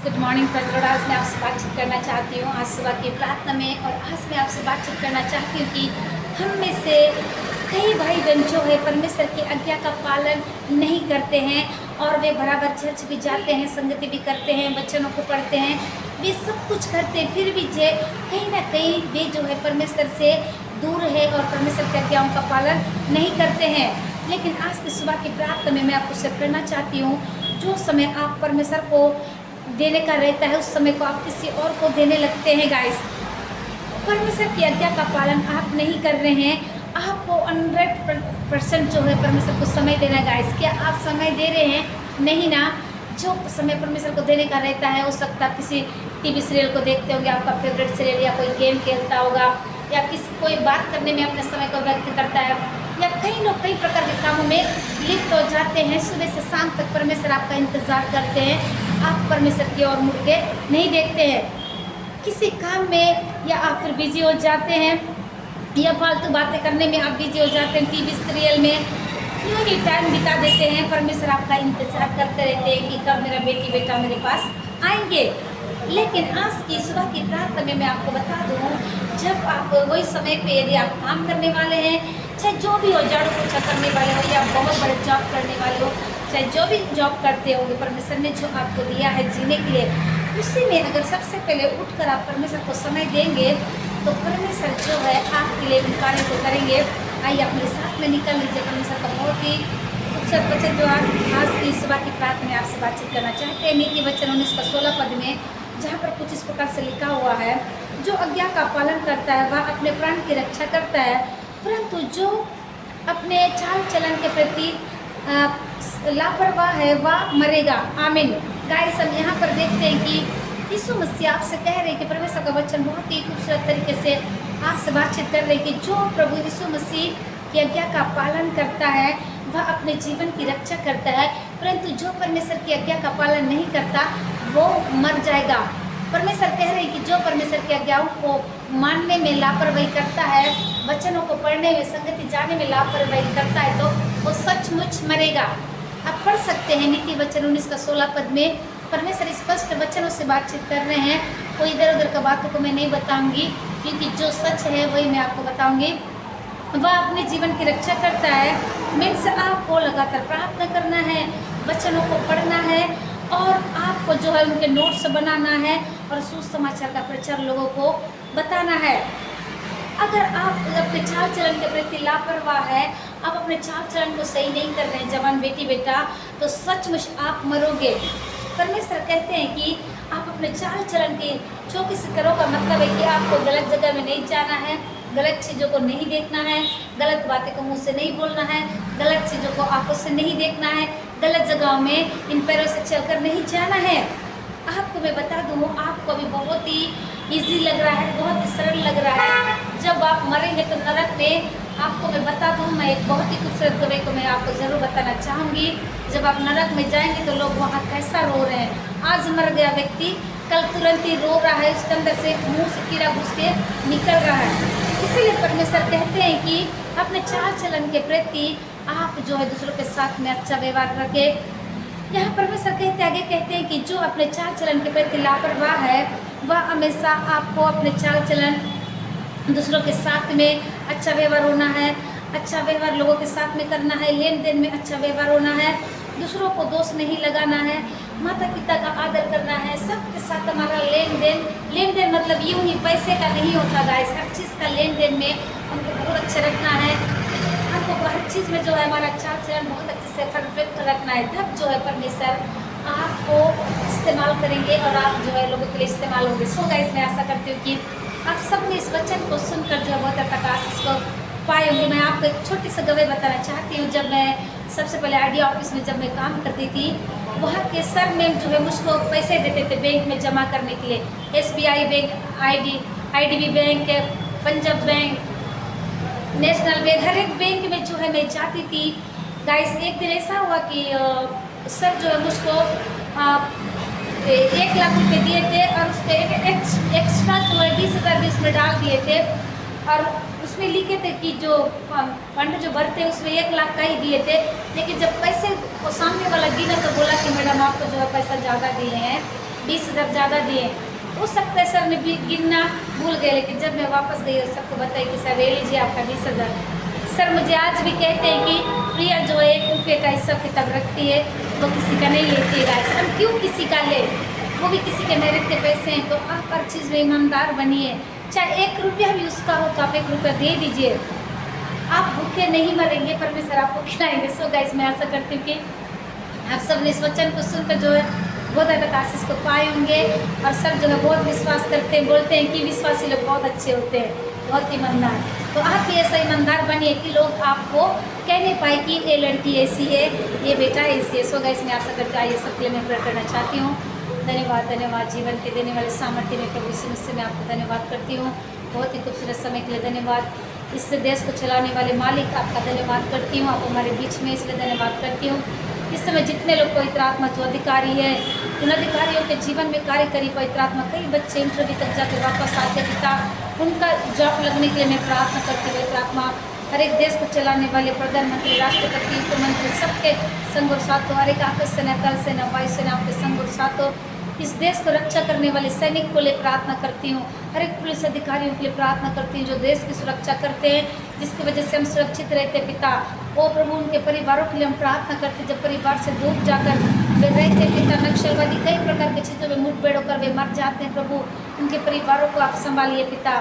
Good morning फजल। आज मैं आपसे बातचीत करना चाहती हूँ आज सुबह की प्रार्थना में। और आज मैं आपसे बातचीत करना चाहती हूँ कि हम में से कई भाई बहन जो है परमेश्वर की आज्ञा का पालन नहीं करते हैं और वे बराबर चर्च भी जाते हैं, संगति भी करते हैं, वचनों को पढ़ते हैं, वे सब कुछ करते हैं, फिर भी जे कहीं ना कहीं वे जो है परमेश्वर से दूर है और परमेश्वर की आज्ञाओं का पालन नहीं करते हैं। लेकिन आज की सुबह की प्रार्थना में मैं आपको सेट करना चाहती हूँ, जो समय आप परमेश्वर को देने का रहता है उस समय को आप किसी और को देने लगते हैं। गाइस, परमेश्वर की आज्ञा का पालन आप नहीं कर रहे हैं। आपको 100% जो है परमेश्वर को समय देना है। गाइस, क्या आप समय दे रहे हैं? नहीं ना। जो समय परमेश्वर को देने का रहता है, हो सकता है आप किसी टीवी सीरियल को देखते होंगे, आपका फेवरेट सीरियल, या कोई गेम खेलता होगा, या किसी कोई बात करने में अपने समय को व्यक्त करता है, या कई लोग कई प्रकार के कामों में लिप्त हो जाते हैं। सुबह से शाम तक परमेश्वर आपका इंतज़ार करते हैं, आप परमेश्वर की ओर मुड़ के नहीं देखते हैं। किसी काम में या आप फिर बिजी हो जाते हैं, या फालतू बातें करने में आप बिजी हो जाते हैं, टीवी सीरियल में यूँ ही टाइम बिता देते हैं। परमेश्वर आपका इंतज़ार करते रहते हैं कि कब मेरा बेटी बेटा मेरे पास आएंगे। लेकिन आज की सुबह की प्रार्थना में मैं आपको बता दूँ, जब आप वही समय पे यदि आप काम करने वाले हैं, चाहे जो भी हो, झाड़ू पोछा करने वाले हो या बहुत बड़े जॉब करने वाले हो, चाहे जो भी जॉब करते होंगे, परमेश्वर ने जो आपको दिया है जीने के लिए, उसी में अगर सबसे पहले उठकर आप परमेश्वर को समय देंगे तो परमेश्वर जो है आपके लिए उन कार्य को करेंगे। आइए अपने साथ में निकल लीजिए परमेश्वर का बहुत ही खूबसूरत वचन जो आज की सुबह की प्रार्थना में आपसे बातचीत करना चाहते हैं। नीति वचन 19 का 16 पद में, जहाँ पर कुछ इस प्रकार से लिखा हुआ है, जो आज्ञा का पालन करता है वह अपने प्राण की रक्षा करता है, परंतु जो अपने चाल चलन के प्रति लापरवाह है वह मरेगा। आमीन। गाइस, हम यहाँ पर देखते हैं कि यीशु मसीह आपसे कह रहे हैं कि परमेश्वर का वचन बहुत ही खूबसूरत तरीके से आपसे बातचीत कर रहे हैं कि जो प्रभु यीशु मसीह की आज्ञा का पालन करता है वह अपने जीवन की रक्षा करता है, परंतु जो परमेश्वर की आज्ञा का पालन नहीं करता वो मर जाएगा। परमेश्वर कह रहे हैं कि जो परमेश्वर की आज्ञाओं को मानने में लापरवाही करता है, वचनों को पढ़ने में, संगति जाने में लापरवाही करता है, तो वो सचमुच मरेगा। आप पढ़ सकते हैं नीति वचन 19 का 16 पद में परमेश्वर स्पष्ट वचनों से बातचीत कर रहे हैं। कोई इधर उधर का बातों को मैं नहीं बताऊंगी, क्योंकि जो सच है वही मैं आपको बताऊंगी। वह अपने जीवन की रक्षा करता है। मीन्स आपको लगातार प्रार्थना करना है, वचनों को पढ़ना है, और आपको जो है उनके नोट्स बनाना है और सुसमाचार का प्रचार लोगों को बताना है। अगर आप अपने चाल चलन के प्रति लापरवाह है, आप अपने चाल चलन को सही नहीं कर रहे हैं जवान बेटी बेटा, तो सचमुच आप मरोगे। परमेश्वर कहते हैं कि आप अपने चाल चलन की चौकसी से करो, का मतलब है कि आपको गलत जगह में नहीं जाना है, गलत चीज़ों को नहीं देखना है, गलत बातें को मुंह से नहीं बोलना है, गलत चीज़ों को आंखों से नहीं देखना है, गलत जगहों में इन पैरों से चलकर नहीं जाना है। आपको मैं बता दूँ, आपको अभी बहुत ही ईजी लग रहा है, बहुत ही सरल लग रहा है। जब आप मरेंगे तो नरक में, आपको मैं बता दूँ, मैं एक बहुत ही खूबसूरत गवाही को मैं आपको ज़रूर बताना चाहूँगी। जब आप नरक में जाएंगे तो लोग वहाँ कैसा रो रहे हैं। आज मर गया व्यक्ति, कल तुरंत ही रो रहा है, उसके अंदर से मुँह से कीड़ा घुस के निकल रहा है। इसीलिए परमेश्वर कहते हैं कि अपने चाल चलन के प्रति आप जो है दूसरों के साथ में अच्छा व्यवहार रखें। यहाँ परमेश्वर आगे कहते हैं कि जो अपने चाल चलन के प्रति लापरवाह है वह हमेशा आपको अपने चाल चलन दूसरों के साथ में अच्छा व्यवहार होना है, अच्छा व्यवहार लोगों के साथ में करना है, लेन देन में अच्छा व्यवहार होना है, दूसरों को दोष नहीं लगाना है, माता पिता का आदर करना है, सबके साथ हमारा लेन देन मतलब यूँ ही पैसे का नहीं होता गाइस। हर चीज़ का लेन देन में हमको बहुत अच्छा रखना है, हमको हर चीज़ में जो है हमारा चाल चलन बहुत अच्छे से परफेक्ट रखना है। तब जो है परमेश्वर आपको इस्तेमाल करेंगे और आप जो है लोगों के लिए इस्तेमाल होंगे। सो गाइस, मैं आशा करती हूँ कि आप सब ने इस वचन को सुनकर जो है बहुत तक आशीष को पाए होंगे। मैं आपको एक छोटी सी गवाही बताना चाहती हूँ। जब मैं सबसे पहले आईडी ऑफिस में जब मैं काम करती थी, वहाँ के सर मैम जो है मुझको पैसे देते थे बैंक में जमा करने के लिए। SBI bank, IDB bank, Punjab bank, national bank, हर एक बैंक में जो है मैं जाती थी। गाइस, एक दिन ऐसा हुआ कि सर जो है मुझको 1 लाख रुपये दिए थे, और उस पर एक्स्ट्रा जो है 20,000 भी उसमें डाल दिए थे, और उसमें लिखे थे कि जो फंड जो भरते हैं उसमें 1 लाख का ही दिए थे। लेकिन जब पैसे को सामने वाला गिना तो बोला कि मैडम आपको जो है पैसा ज़्यादा दिए हैं, 20,000 ज़्यादा दिए। हो सकता है सर ने भी गिनना भूल गए, लेकिन जब मैं वापस गई और सबको बताई कि सर ले लीजिए आपका 20,000। सर मुझे आज भी कहते हैं कि प्रिया जो है 1 रुपये का हिसाब किताब रखती है वो किसी का नहीं लेती है। हम क्यों किसी का ले, वो भी किसी के मेहनत के पैसे हैं। तो आप हर चीज़ में ईमानदार बनिए, चाहे 1 रुपया भी उसका हो तो आप 1 रुपया दे दीजिए। आप भूखे नहीं मरेंगे, परमेश्वर आपको खिलाएंगे। सो गाइस, मैं आशा करती हूँ कि आप सब ने इस वचन को सुनकर जो है बहुत ज़्यादा आशीष को पाए होंगे। और सब जो है बहुत विश्वास करते हैं, बोलते हैं कि विश्वासी लोग बहुत अच्छे होते हैं, बहुत ईमानदार। तो आप भी ऐसा ईमानदार बनिए कि लोग आपको कह नहीं पाए कि ये लड़की ऐसी है, ये बेटा ऐसी है। सो गाइस, मैं आशा करती हूँ ये सबके लिए मैं प्रेयर करना चाहती हूँ। धन्यवाद, धन्यवाद जीवन के देने वाले सामर्थ्य में प्रभु यीशु मसीह मैं आपको धन्यवाद करती हूँ। बहुत ही खूबसूरत समय के लिए धन्यवाद। इस देश को चलाने वाले मालिक आपका धन्यवाद करती हूँ। आप हमारे बीच में इसलिए धन्यवाद करती हूँ। इस समय जितने लोग पवित्र आत्मा जो अधिकारी है, उन अधिकारियों के जीवन में कार्य करी पवित्र आत्मा। कई बच्चे इंटरव्यू तक जाकर वापस आते पिता, उनका जॉब लगने के लिए मैं प्रार्थना करती हूँ। पवित्र आत्मा हर एक देश को चलाने वाले प्रधानमंत्री, राष्ट्रपति, उपमंत्री, सबके संग और साथ हो। हर एक आकाश सेना, थल सेना, वायु सेनाओं के संग और साथ हो। इस देश को रक्षा करने वाले सैनिक को लिए प्रार्थना करती हूँ। हर एक पुलिस अधिकारियों के लिए प्रार्थना करती हूँ जो देश की सुरक्षा करते हैं, जिसकी वजह से हम सुरक्षित रहते पिता। ओ प्रभु, उनके परिवारों के लिए हम प्रार्थना करते हैं। जब परिवार से दूर जाकर वे रहते पिता, नक्सलवादी कई प्रकार की चीज़ों में मुठभेड़ होकर वे मर जाते हैं प्रभु, उनके परिवारों को आप संभालिए पिता।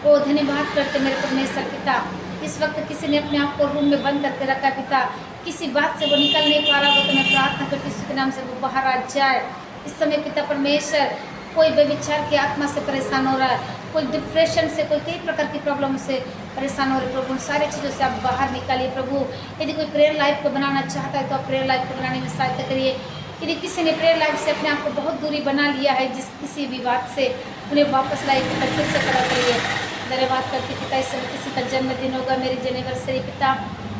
ओ धन्यवाद करते मेरे परमेश्वर पिता। इस वक्त किसी ने अपने आप को रूम में बंद करके रखा है पिता, किसी बात से वो निकल नहीं पा रहा हो तो मैं प्रार्थना करती हूँ उसके नाम से वो बाहर आ जाए इस समय पिता परमेश्वर। कोई व्यभिचार की आत्मा से परेशान हो रहा है, कोई डिप्रेशन से, कोई कई प्रकार की प्रॉब्लम से परेशान हो रहे प्रभु, उन सारी चीज़ों से आप बाहर निकालिए प्रभु। यदि कोई प्रेयर लाइफ को बनाना चाहता है तो आप प्रेयर लाइफ को बनाने में सहायता करिए। यदि किसी ने प्रेयर लाइफ से अपने आप को बहुत दूरी बना लिया है, जिस किसी भी बात से, उन्हें वापस लाइए पिता, फिर से खड़ा करिए। धन्यवाद करती पिता, इस समय किसी का जन्मदिन होगा, मेरी एनिवर्सरी पिता,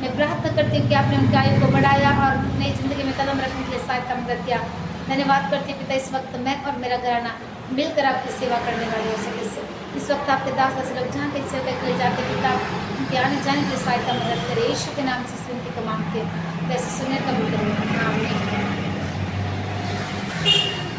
मैं प्रार्थना करती हूँ कि आपने उनकी आयु को बढ़ाया और नई जिंदगी में कदम रखने के लिए सहायता मदद किया। धन्यवाद करती पिता, इस वक्त मैं और मेरा घराना मिलकर आपकी सेवा करने वाले हो सके। इस वक्त आपके दास दासी लोग जहाँ कहीं सेवा के लिए जाके पिता, उनके आने जाने के लिए सहायता मदद करे। यीशु के नाम से सुनती को मांगते, वैसे सुनने कबूल करें, आमीन।